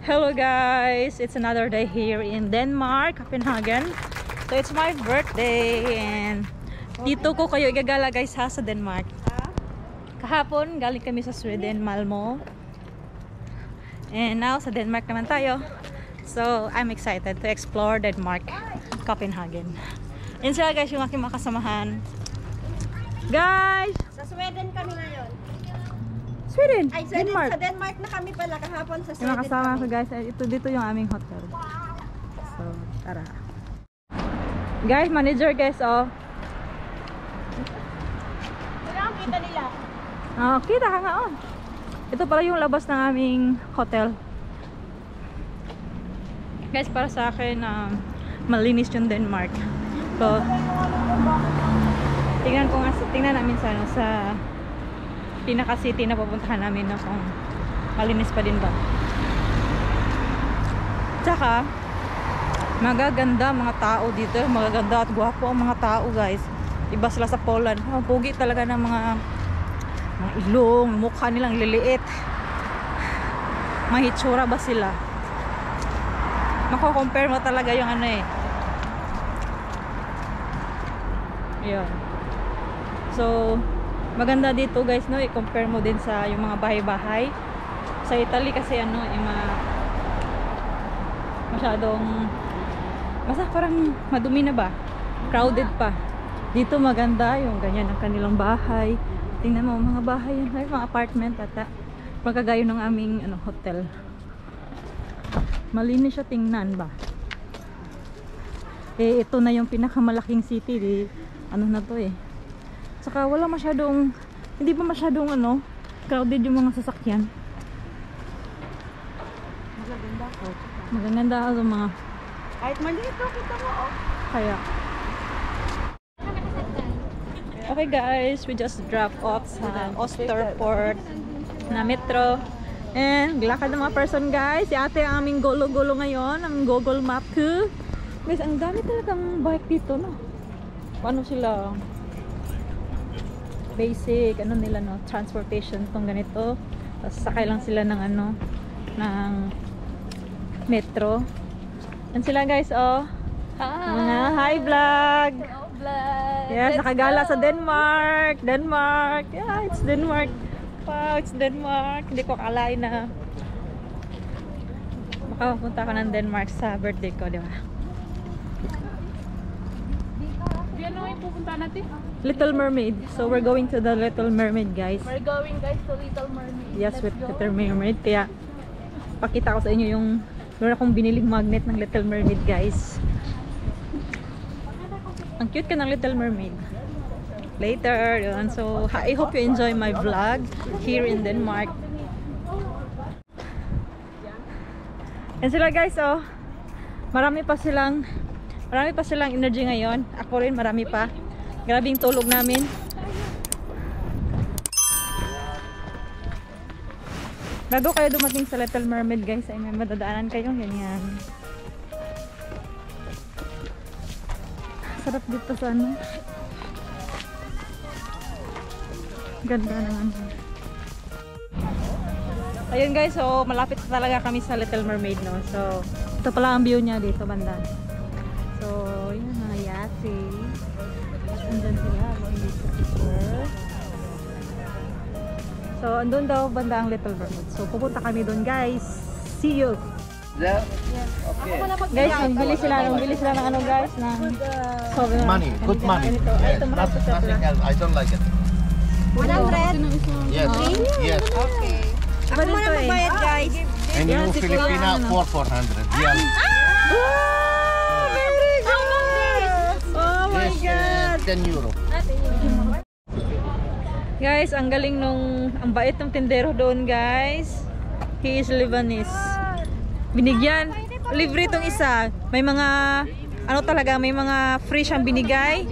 Hello guys, it's another day here in Denmark, Copenhagen. So it's my birthday and dito ko kayo igagala guys ha sa Denmark. Kahapon galing kami sa Sweden, Malmö. And now sa Denmark naman tayo. So I'm excited to explore Denmark, Copenhagen. And sila guys yung aking makasamahan. Guys! Sa Sweden kami ngayon. Sweden! Ay, Sweden, Denmark! sa Denmark na kami pala kahapon sa Sweden. Yung makasama kami. ko guys, ito dito yung aming hotel. So, tara. Guys, manager guys, oh. Wala ang kita nila. Oh, kita ka nga, oh. Ito pala yung labas ng aming hotel. Guys, para sa akin, malinis yung Denmark. So, tingnan namin sa, sa pinaka-city na pupuntahan namin na kung malinis pa din ba. Tsaka, magaganda mga tao dito. Magaganda at gwapo ang mga tao, guys. Iba sila sa Poland. Oh, pugi talaga ng mga ilong, mukha nilang liliit. Mga hitsura ba sila? Mako-compare mo talaga yung ano eh. Ayun. So, maganda dito guys, no? I-compare mo din sa yung mga bahay-bahay. Sa Italy kasi ano, masyadong parang madumi na ba? Crowded pa. Dito maganda yung ganyan ang kanilang bahay. Tingnan mo mga bahay yan, mga apartment ata. Magkagayo ng aming hotel. Malinis siya tingnan ba? Eh ito na yung pinakamalaking city, di ano na to eh. Saka wala masyadong, hindi pa masyadong crowded yung mga sasakyan. Magaganda ko. Magaganda ang mga Kahit malito, kita mo, oh. kaya. Okay guys, we just drop off sa Österport na metro. And lakad ng mga person guys. Si ate ang aming golo-golo ngayon, ang Google Map ko. Guys, ang dami talagang bike dito, no? Paano sila? Basic nila no, transportation tong ganito. Tapos sakay lang sila ng ng metro. And sila guys, oh. Hi! Mga hi vlog. Hello vlog. Yes, nakagala sa Denmark. Denmark. Yeah, it's Denmark. Wow, it's Denmark. Hindi ko akalain na makapunta ko ng Denmark sa birthday ko, di ba? Ano yung pupunta natin? Little Mermaid. So we're going to the Little Mermaid, guys. We're going guys to Little Mermaid. Yes, Let's with go. Little Mermaid. Kaya pakita ko sa inyo yung meron akong biniling magnet ng Little Mermaid, guys. Ang cute ka ng Little Mermaid. Later, yun. So I hope you enjoy my vlog here in Denmark. Yan sila guys, oh. Marami pa silang energy ngayon. Ako rin, marami pa. Grabe yung tulog namin. Bago kayo dumating sa Little Mermaid guys, ay may madadaanan kayo. Ganyan. Sarap dito sa ganda naman. Ayun guys, so malapit talaga kami sa Little Mermaid, no? So, ito pala ang view niya dito banda. So, yun mga yate. Andun sila, dito picture. So, andun daw banda ang Little Mermaid. So, pupunta kami doon guys. See you! Yeah. Yes. Okay. Guys, bili sila ng guys, ng sobrang Money, good money. Ito Yes, mahal to sa nothing else. I don't like it. 100? Yes, yes. Okay. Ako Iba muna dito eh. magbayad guys. And Yan, you si Filipina Kuya, for 400. Yeah. Oh, very good! Oh my God! 10 euro. Guys, ang galing ang bait ng tindero doon guys. He is Lebanese. Binigyan, libre itong isa. May mga, may mga free siyang binigay.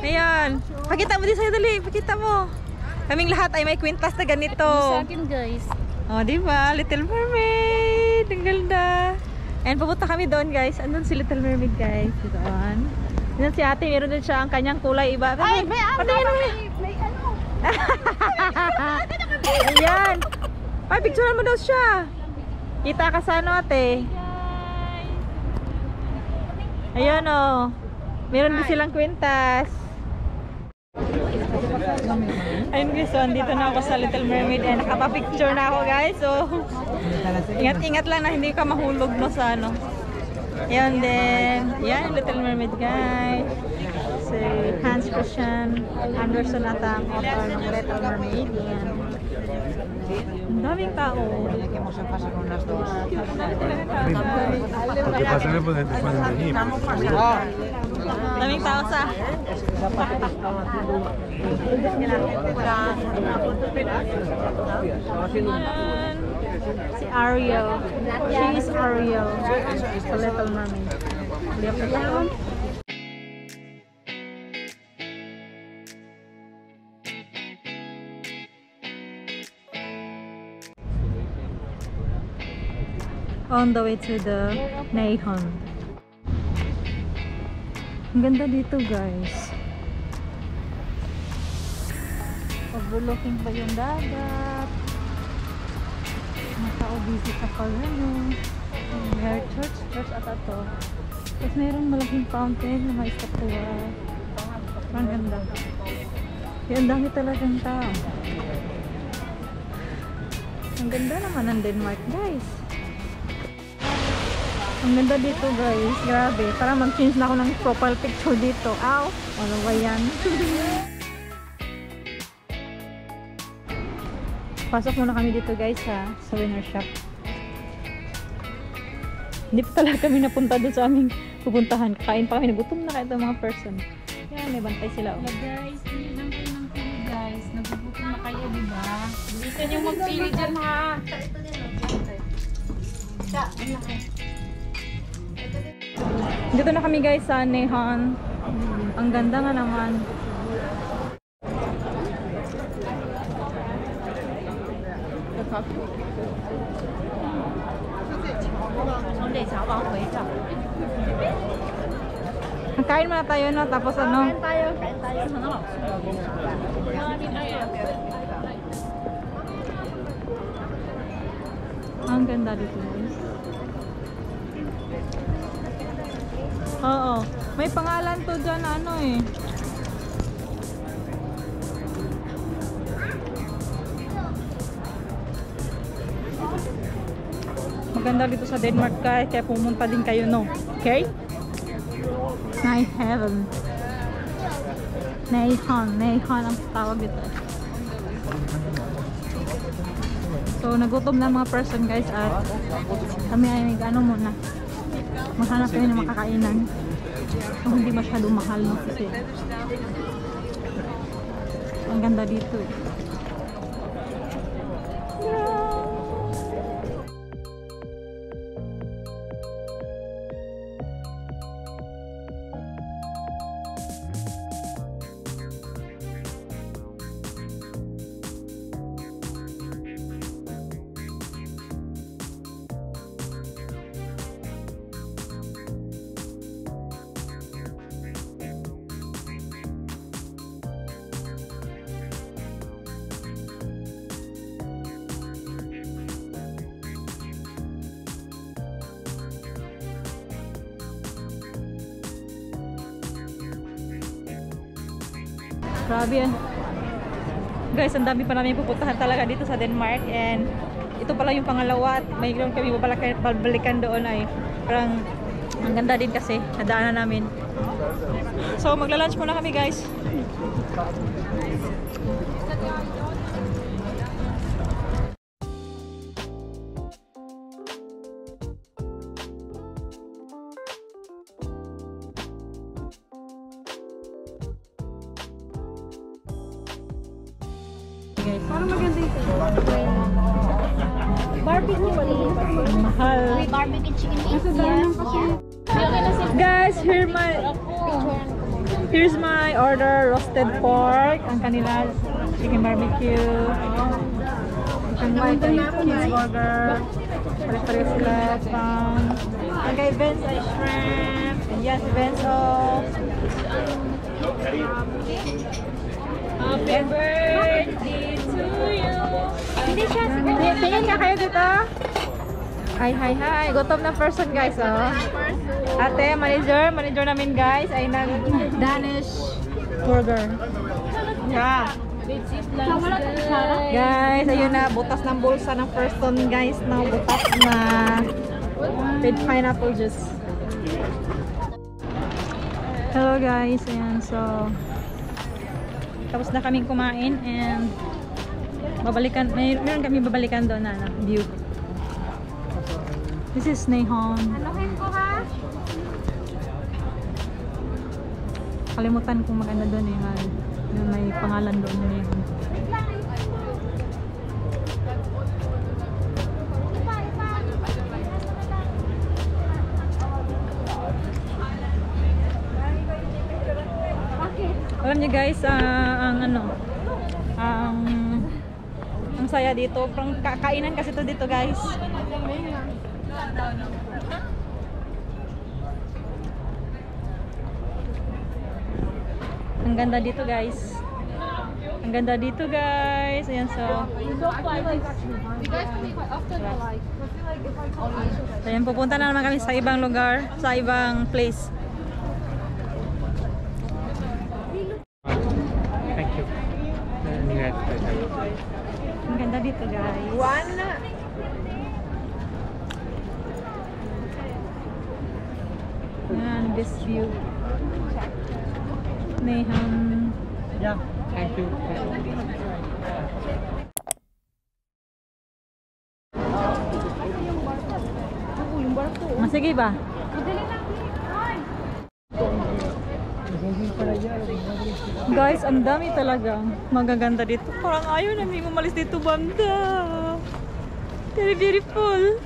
Ayan. Pakita mo din sa'yo, dali. Pakita mo. Kaming lahat ay may kwintas na ganito. Sa akin guys. Oh, diba? Little Mermaid. Ang ganda. And pupunta kami doon, guys. Andun si Little Mermaid, guys. Doon. Andun si ate. Meron din siya ang kanyang kulay iba. Ay, may Ayan. Ay, picturean mo daw siya. Kita ka sa ano ate? Ayun o. Meron din silang kwintas. Ayun guys, so andito na ako sa Little Mermaid and nakapapicture na ako guys. So, ingat-ingat lang na hindi ka mahulog no sa ano. Yan din. Yan, Little Mermaid guys. Si Hans Christian Andersen ata ang author ng Little Mermaid. Yan. Ang daming tao. Daming tao sa Ayan. Si Ariel. She is Ariel. The Little Mermaid. Lihat na. On the way to the Nahon. Ang ganda dito guys. Overlooking pa yung dagat. Mga tao busy sa pagano. May church ata to. Tapos mayroong malaking fountain na may estatwa. Ang ganda. Yung dami talagang tao. Ang ganda naman ng Denmark guys. Ang ganda dito guys, grabe. Para mag-change na ako ng profile picture dito. Ow! Ano ba yan? Pasok muna kami dito guys ha, sa winner shop. Hindi pa talaga kami napunta doon sa aming pupuntahan. Kakain pa kami, nagutom na kahit ang mga person. Yan, may bantay sila. Hello guys, hindi lang kayo ng pili guys. Nagugutom na kayo, diba? Bilisan yung magpili dyan ha. Dito na kami guys sa Nahon. Ang ganda nga naman. Kain muna tayo no, tapos ano? Kain tayo. Ang ganda dito guys. Oo. May pangalan to dyan ano eh. Maganda dito sa Denmark kaya pumunta din kayo no. Okay? Nahon. Nahon ang tawag dito. So nagutom na mga person guys at kami ay ano muna. Maghanap kami ng makakainan. So hindi masyado mahal no kasi ang ganda dito eh. Grabe yan. Guys, ang dami pa namin pupuntahan talaga dito sa Denmark and ito pala yung pangalawa at may ganoon kami babalikan doon ay parang ang ganda din kasi nadaanan namin. So magla-lunch muna kami guys. Parang maganda ito. Barbecue please. Mahal. Barbecue chicken wings. Guys, here's my order, roasted pork, ang kanila chicken barbecue. Ang white cheeseburger. Pare-pare sila pang. Ang kay Vince ay shrimp. And yes, Vince oh. Happy birthday to you. Hindi siya. Tingin ka kayo dito. Ay, hi, hi. Gutom na person, guys, oh. Ate, manager namin, guys, ay nag-Danish burger. Yeah. Guys, ayun na, butas ng bulsa ng person, guys, na butas na with pineapple juice. Hello, guys. Ayan, so tapos na kaming kumain and babalikan, meron kami babalikan doon na view. This is Nahon. Anohin ko ha? Kalimutan kung maganda doon eh. Yung may pangalan doon na yun. Alam niyo guys, ang saya dito. Parang kakainan kasi to dito, guys. Ang ganda dito, guys. Ang ganda dito, guys. Ayan, so. So, ayan, pupunta na naman kami sa ibang lugar, sa ibang place. Thank you. Ang ganda dito, guys. Ayan, this view. Nahon. Yeah, thank you. Sige ba? Guys, ang dami talaga. Magaganda dito. Parang ayaw namin umalis dito, banda. Very beautiful.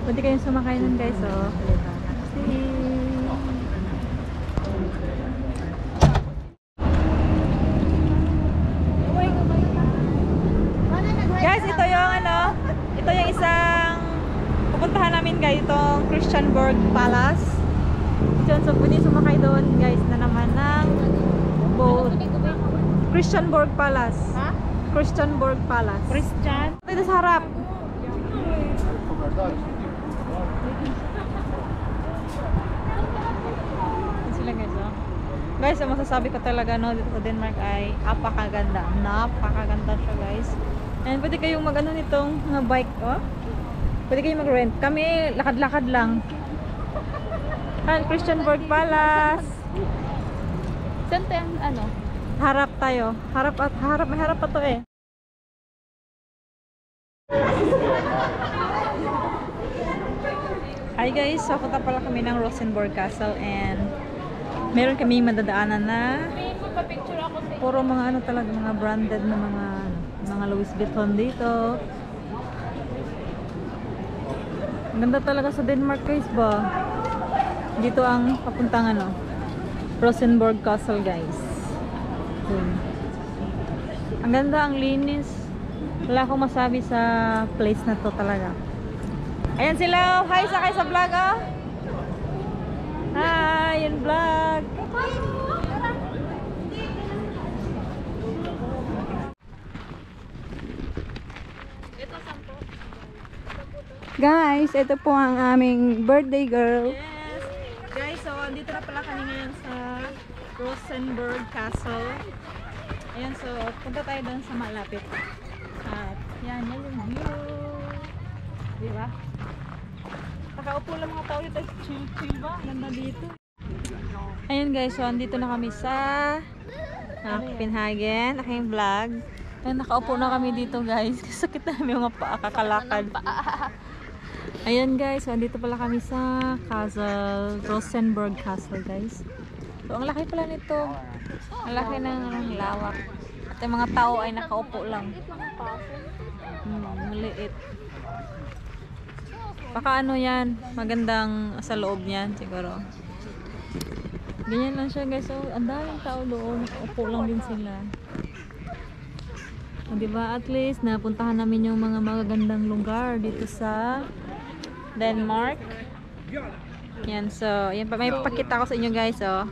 Pwede kayong sumakay nun, guys, oh. Guys, ito yung isang pupuntahan namin, guys, itong Christiansborg Palace. So pwede sumakay doon, guys, na naman ng boat. Christiansborg Palace. Ha? Christiansborg Palace. Christian? Ito sa harap. Sila, guys, oh. Guys, ang masasabi ko talaga, no, dito sa Denmark ay napakaganda. Napakaganda siya, guys. And pwede kayong mag-ano nitong mga bike, oh. Pwede kayong mag-rent. Kami, lakad-lakad lang. And Christiansborg Palace. Saan tayo ano? Harap tayo. May harap pa to eh. Hi guys, so punta pala kami ng Rosenborg Castle and meron kaming madadaanan na Magpa-picture ako sa puro mga ano talaga, mga branded na mga Louis Vuitton dito. Ang ganda talaga sa Denmark, guys, ba? Dito ang papuntang Rosenborg Castle, guys. Ang ganda, ang linis. Wala akong masabi sa place na to talaga. Ayan sila. Hi, sakay sa vlog, oh. Hi, yun vlog. Guys, ito po ang aming birthday girl. Yes. Guys, so dito na pala kami ngayon sa Rosenborg Castle. Ayan, so punta tayo doon sa malapit. At yan yung view. Diba? Nakaupo lang mga tao dito. Chill ba? Ganda dito. Ayun guys, so andito na kami sa Copenhagen. Aking vlog. Ayun, nakaupo na kami dito, guys. Sakit na kami mga paa, kakalakad. Ayun guys, so andito pala kami sa Castle, Rosenborg Castle, guys. So ang laki pala nito. Ang laki ng lawak. At yung mga tao ay nakaupo lang. Maliit. Baka ano yan, magandang sa loob niyan siguro. Ganyan lang siya, guys. So ang daming tao doon, nakaupo lang din sila. O, diba? At least napuntahan namin yung mga magagandang lugar dito sa Denmark. Yan, so, yan pa. May papakita ko sa inyo guys, oh.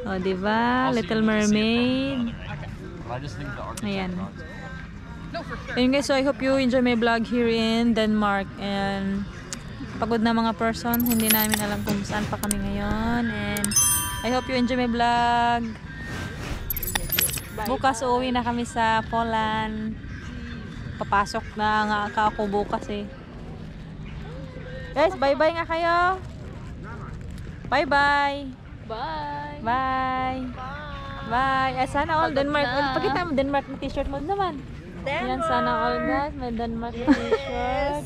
Oh, diba? Little Mermaid. I just think the architect. Ayan. Ayun guys, so I hope you enjoy my vlog here in Denmark. And pagod na mga person, hindi namin alam kung saan pa kami ngayon. And I hope you enjoy my vlog. Bukas uuwi na kami sa Poland. Papasok na nga ako bukas eh. Guys, bye-bye nga kayo. Bye-bye. Bye! Bye. Bye. Sana all Denmark. Pakita mo Denmark na t-shirt mo naman. Yan, sana all guys. May Denmark na t-shirt.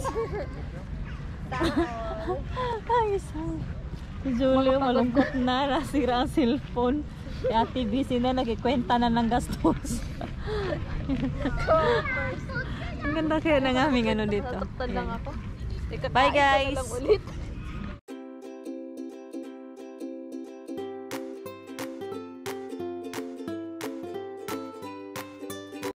Ay, si Julie, malungkot na. Nasira ang cellphone. Si Ate busy na. Nagkikwenta na ng gastos. Ang ganda kaya ng aming ano dito. Tataktan lang ako. Bye guys. Ulit.